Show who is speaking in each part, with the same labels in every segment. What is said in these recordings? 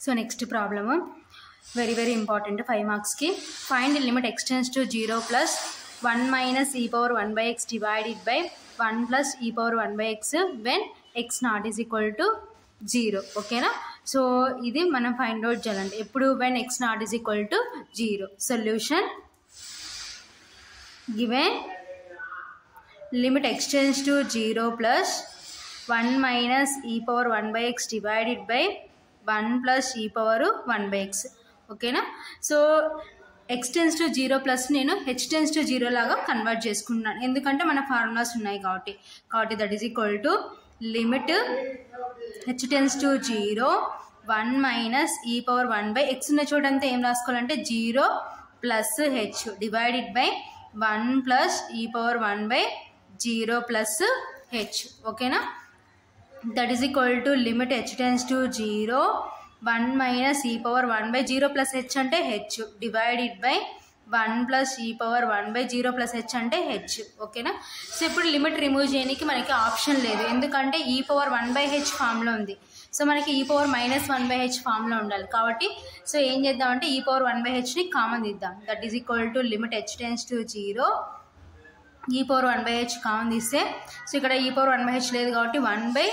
Speaker 1: So next problem, very important, 5 marks ki. Find the limit x tends to 0 plus 1 minus e power 1 by x divided by 1 plus e power 1 by x when x not is equal to 0. Okay na? So ఇది మనం find out చేయాలంటే ఎప్పుడు when x not is equal to 0. Solution, given limit x tends to 0 plus 1 minus e power 1 by x divided by 1 plus e power 1 by x. Okay na? So x tends to 0 plus నేను h tends to 0 లాగా convert చేసుకుంటున్నాను ఎందుకంటే మన formulas ఉన్నాయి కాబట్టి that is equal to limit h tends to 0 1 minus ఈ power 1 by x ఉన్న చోటంతా ఏం రాసుకోవాలంటే 0 plus h divided by 1 plus ఈ పవర్ 1 బై 0 ప్లస్ h. ఓకేనా? That is equal to limit h tends to 0 1 minus e power 1 by 0 plus h అంటే h divided by 1 plus e power 1 by 0 plus h అంటే h. ఓకేనా? So ఇప్పుడు limit remove చేయడానికి మనకి option లేదు ఎందుకంటే e power 1 by h ఫామ్లో ఉంది. సో మనకి e power minus 1 by h ఫామ్లో ఉండాలి కాబట్టి సో ఏం చేద్దామంటే e power 1 by hని కామన్ తీద్దాం. That is equal to limit h tends to 0 e power 1 by h common తీస్తే సో ఇక్కడ e power 1 by h లేదు కాబట్టి 1 by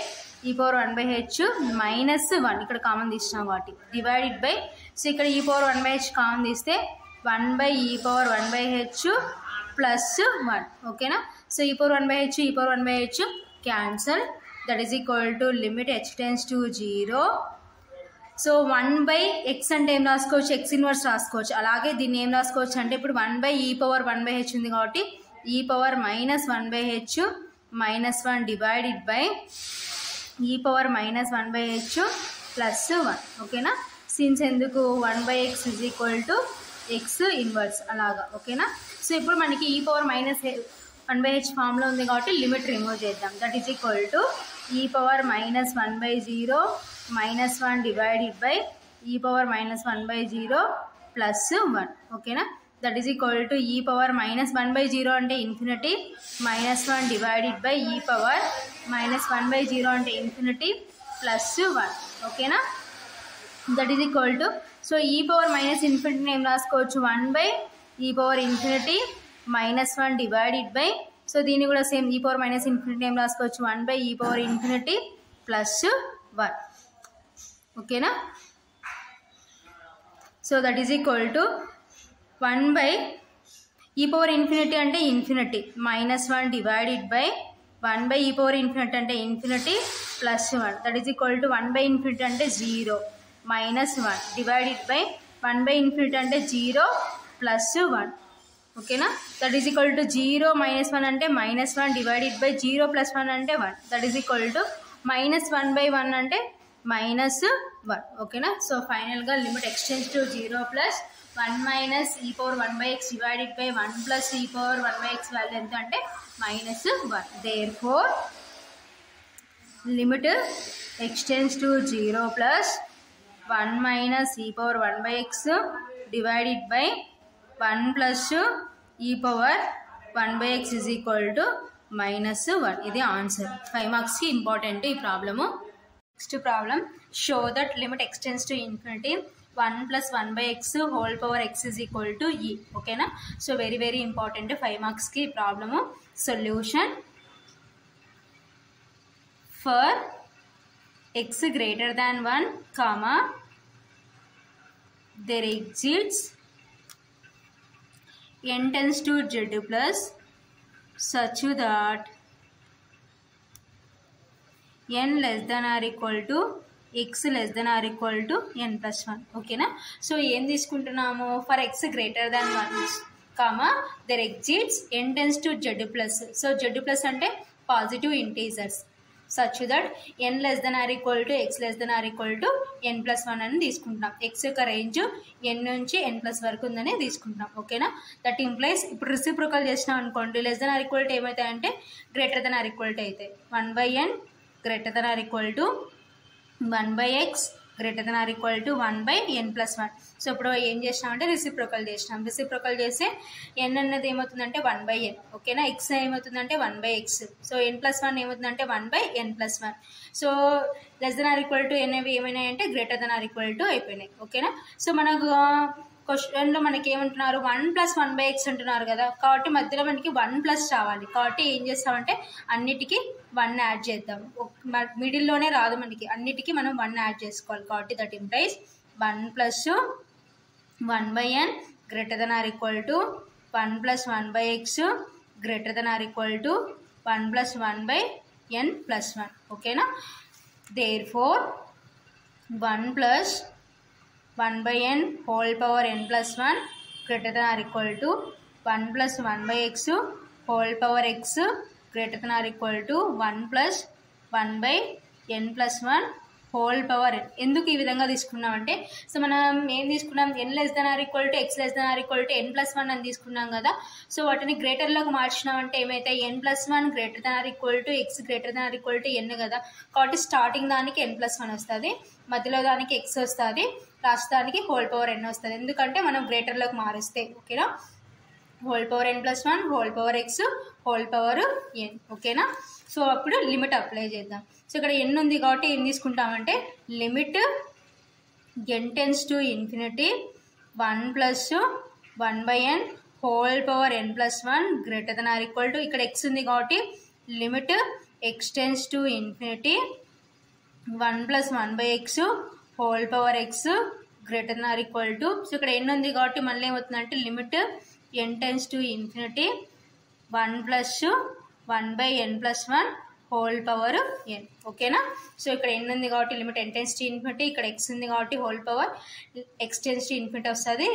Speaker 1: e power 1 by h minus 1 ఇక్కడ కామన్ తీసినాం కాబట్టి డివైడెడ్ బై సో ఇక్కడ e power 1 by h common తీస్తే 1 by e power 1 by h plus 1. ఓకేనా? So e power 1 by h e power 1 by h cancel. That is equal to limit h tends to 0. So 1 by x అంటే ఏం రాసుకోవచ్చు, x inverse రాసుకోవచ్చు. అలాగే దీన్ని ఏం రాసుకోవచ్చు అంటే ఇప్పుడు 1 by e power 1 by h ఉంది కాబట్టి e power minus 1 by h minus 1 divided by e power minus 1 by h plus 1. ఓకేనా? సిన్స్ ఎందుకు 1 by x is equal to x inverse అలాగా. ఓకేనా? సో ఇప్పుడు మనకి e power minus 1 by h ఫామ్లో ఉంది కాబట్టి లిమిట్ రిమూవ్ చేద్దాం. That is equal to e power minus 1 by 0 minus 1 divided by e power minus 1 by 0 plus 1. ఓకేనా? That is equal to e power minus 1 by 0 అంటే infinity minus 1 divided by e power minus 1 by 0 అంటే infinity plus 1. ఓకేనా? That is equal to so e power minus infinity ఏం రాసుకోవచ్చు 1 by e power infinity minus 1 divided by so దీన్ని కూడా same e power minus infinity ఏం రాసుకోవచ్చు 1 by e power infinity plus 1. ఓకేనా? So that is equal to 1 by e power infinity అంటే infinity minus 1 divided by 1 by e power infinity అంటే infinity plus 1. That is equal to 1 by infinity అంటే 0 minus 1 divided by 1 by infinity అంటే 0 plus 1. ఓకేనా? That is equal to 0 minus 1 అంటే minus 1 divided by 0 plus 1 అంటే 1. That is equal to minus 1 by 1 అంటే minus 1. ఓకేనా? So ఫైనల్గా limit x tends to 0 plus 1 minus e power 1 by x divided by 1 plus e power 1 by x value ఎంత అంటే minus 1. Therefore, limit x tends to 0 plus 1 minus e power 1 by x divided by 1 plus e power 1 by x is equal to minus 1. ఇది answer. 5 మార్క్స్కి important ఈ problem. Next problem, show that limit x tends to infinity 1 plus 1 by x whole power x is equal to e. ఓకేనా? So very important 5 మార్క్స్కి problem. Solution, for x greater than 1 comma there exists n tends to z plus such that n less than or equal to x less than or equal to n plus 1. ఓకేనా? So ఏం తీసుకుంటున్నాము, for x greater than 1 comma there exists n tends to z plus. So z plus అంటే positive integers such that n less than or equal to x less than or equal to n plus 1 అని తీసుకుంటున్నాం. x యొక్క range n నుంచి n plus వరకు ఉందని తీసుకుంటున్నాం. ఓకేనా? That implies ఇప్పుడు రిసిప్రోకల్ చేసినాం అనుకోండి less than or equal to ఏమవుతాయంటే greater than or equal to అవుతాయి. 1 by n greater than or equal to 1 by x greater than or equal to 1/n+1. So ఇప్పుడు ఏం చేసినామంటే రెసిప్రోకల్ చేసినాం. రెసిప్రోకల్ చేస్తే n అన్నది ఏమవుతుందంటే 1/n. ఓకేనా. x ఏమవుతుందంటే 1/x. సో n+1 ఏమవుతుందంటే 1/n+1. So less than or equal to n అవి ఏమైనాయంటే greater than or equal to అయిపోయినాయి. ఓకేనా. సో మనకు క్వశ్చన్లో మనకి ఏమంటున్నారు 1+1/x అంటున్నారు కదా, కాబట్టి మధ్యలో మనకి 1+ రావాలి. కాబట్టి ఏం చేస్తామంటే అన్నిటికీ 1 యాడ్ చేద్దాం. మిడిల్లోనే రాదు మనకి, అన్నిటికీ మనం 1 యాడ్ చేసుకోవాలి. కాబట్టి that implies 1 + 1/n greater than or equal to 1 + 1/x greater than or equal to 1 + 1/n+1. ఓకేనా. Therefore 1 + 1/n whole power n+1 greater than or equal to 1 + 1/x whole power x greater than or equal to 1 + 1/n+1 whole power n. ఎందుకు ఈ విధంగా తీసుకున్నామంటే, so మనం ఏం తీసుకున్నాం, n less than or equal to x less than or equal to n+1 అని తీసుకున్నాం కదా. సో వాటిని గ్రేటర్లోకి మార్చినామంటే ఏమైతే n+1 greater than or equal to x greater than or equal to n కదా. కాబట్టి స్టార్టింగ్ దానికి n+1 వస్తుంది, మధ్యలో దానికి x వస్తుంది, లాస్ట్ దానికి హోల్ పవర్ n వస్తుంది. ఎందుకంటే మనం గ్రేటర్లోకి మారిస్తే. ఓకేనా. Whole power n+1 whole power x whole power n. ఓకేనా. సో అప్పుడు లిమిట్ అప్లై చేద్దాం. సో ఇక్కడ n ఉంది కాబట్టి ఏం తీసుకుంటామంటే limit n tends to infinity 1 + 1/n whole power n+1 greater than or equal to, ఇక్కడ x ఉంది కాబట్టి limit x tends to infinity 1 + 1/x whole power x greater than or equal to. So ఇక్కడ n ఉంది కాబట్టి మళ్ళీ ఏమవుతుందంటే limit n tends to infinity 1 + 1/n+1 whole power n. ఓకేనా. So ఇక్కడ n ఉంది కాబట్టి limit n tends to infinity, ఇక్కడ x ఉంది కాబట్టి whole power x tends to infinity వస్తుంది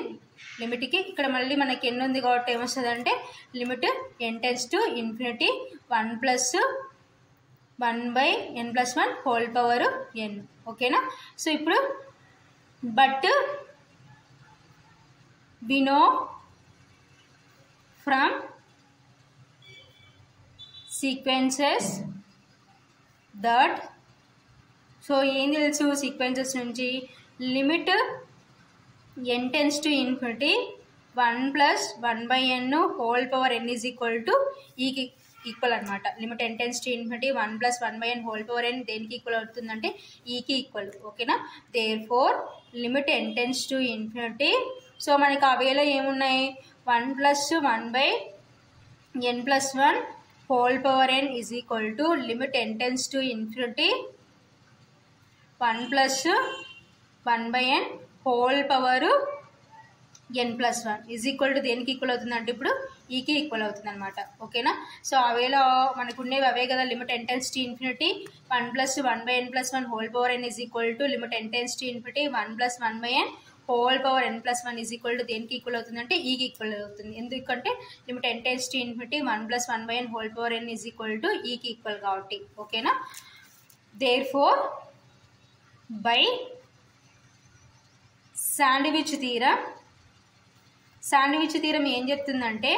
Speaker 1: లిమిట్కి. ఇక్కడ మళ్ళీ మనకి n ఉంది కాబట్టి ఏమొస్తుంది అంటే limit n tends to infinity 1 + 1/n+1 whole power n. ఓకేనా. సో ఇప్పుడు but we know from sequences that, so ఏం తెలుసు సీక్వెన్సెస్ నుంచి, limit n tends to infinity 1 + 1/n whole power n is equal to ఈకి ఈక్వల్ అనమాట. Limit n tends to infinity 1 + 1/n whole power n దేనికి equal అవుతుందంటే ఈకి equal. ఓకేనా. Therefore limit n tends to infinity, so మనకి అవేలో ఏమున్నాయి 1 + 1/n+1 whole power n is equal to limit n tends to infinity 1 + 1/n whole power n+1 is equal to దేనికి equal అవుతుందంటే ఇప్పుడు ఈకి ఈక్వల్ అవుతుంది అనమాట. ఓకేనా. సో అవేలో మనకు ఉండేవి అవే కదా, limit n tends to infinity 1 + 1/n+1 whole power n is equal to limit n tends to infinity 1 + 1/n whole power n+1 is equal to దేనికి ఈక్వల్ అవుతుందంటే ఈకి ఈక్వల్ అవుతుంది. ఎందుకంటే limit n tends to infinity 1 + 1/n whole power n is equal to ఈకి equal కాబట్టి. ఓకేనా. Therefore by sandwich theorem ఏం చెప్తుందంటే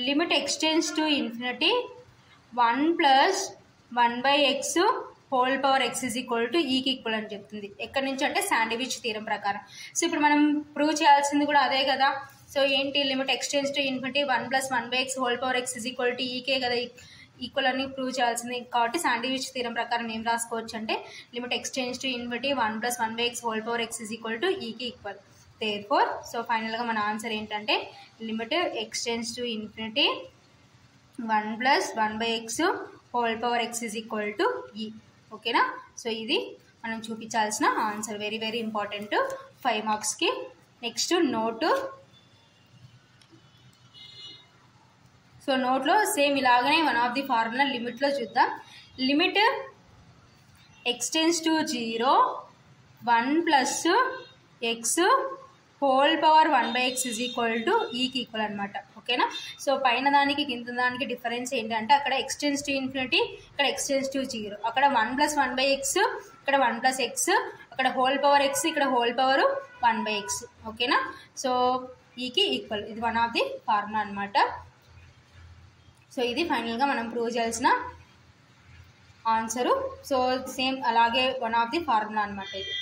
Speaker 1: limit x tends to infinity 1 + 1/x whole power x is equal to ఈకి ఈక్వల్ అని చెప్తుంది. ఎక్కడి నుంచి అంటే శాండ్విచ్ థీరం ప్రకారం. సో ఇప్పుడు మనం ప్రూవ్ చేయాల్సింది కూడా అదే కదా. సో ఏంటి, limit x tends to infinity 1 + 1/x whole power x is equal to ఈకే కదా ఈక్వల్ అని ప్రూవ్ చేయాల్సింది. కాబట్టి శాండ్విచ్ థీరం ప్రకారం ఏం రాసుకోవచ్చు అంటే limit x tends to infinity 1 + 1/x whole power x is equal to ఈకి ఈక్వల్. దేర్ఫోర్ సో ఫైనల్గా మన ఆన్సర్ ఏంటంటే limit x tends to infinity 1 + 1/x whole power x is equal to e. ఓకేనా. So ఇది మనం చూపించాల్సిన ఆన్సర్. వెరీ వెరీ ఇంపార్టెంట్ 5 మార్క్స్కి. Next note. So నోట్లో సేమ్ ఇలాగనే వన్ ఆఫ్ ది ఫార్ములా లిమిట్లో చూద్దాం. Limit x tends to 0 1 + x whole power 1/x is equal to ఈకి ఈక్వల్ అనమాట. ఓకేనా. సో పైన దానికి కింద దానికి డిఫరెన్స్ ఏంటంటే అక్కడ x టెన్స్ టు ఇన్ఫినిటీ, ఇక్కడ x టెన్స్ టు 0, అక్కడ 1 + 1/x, ఇక్కడ 1 + x, అక్కడ హోల్ పవర్ x, ఇక్కడ హోల్ పవర్ 1/x. ఓకేనా. సో ఈకి ఈక్వల్, ఇది వన్ ఆఫ్ ది ఫార్ములా అనమాట. సో ఇది ఫైనల్గా మనం ప్రూవ్ చేయాల్సిన ఆన్సరు. సో సేమ్ అలాగే వన్ ఆఫ్ ది ఫార్ములా అనమాట ఇది.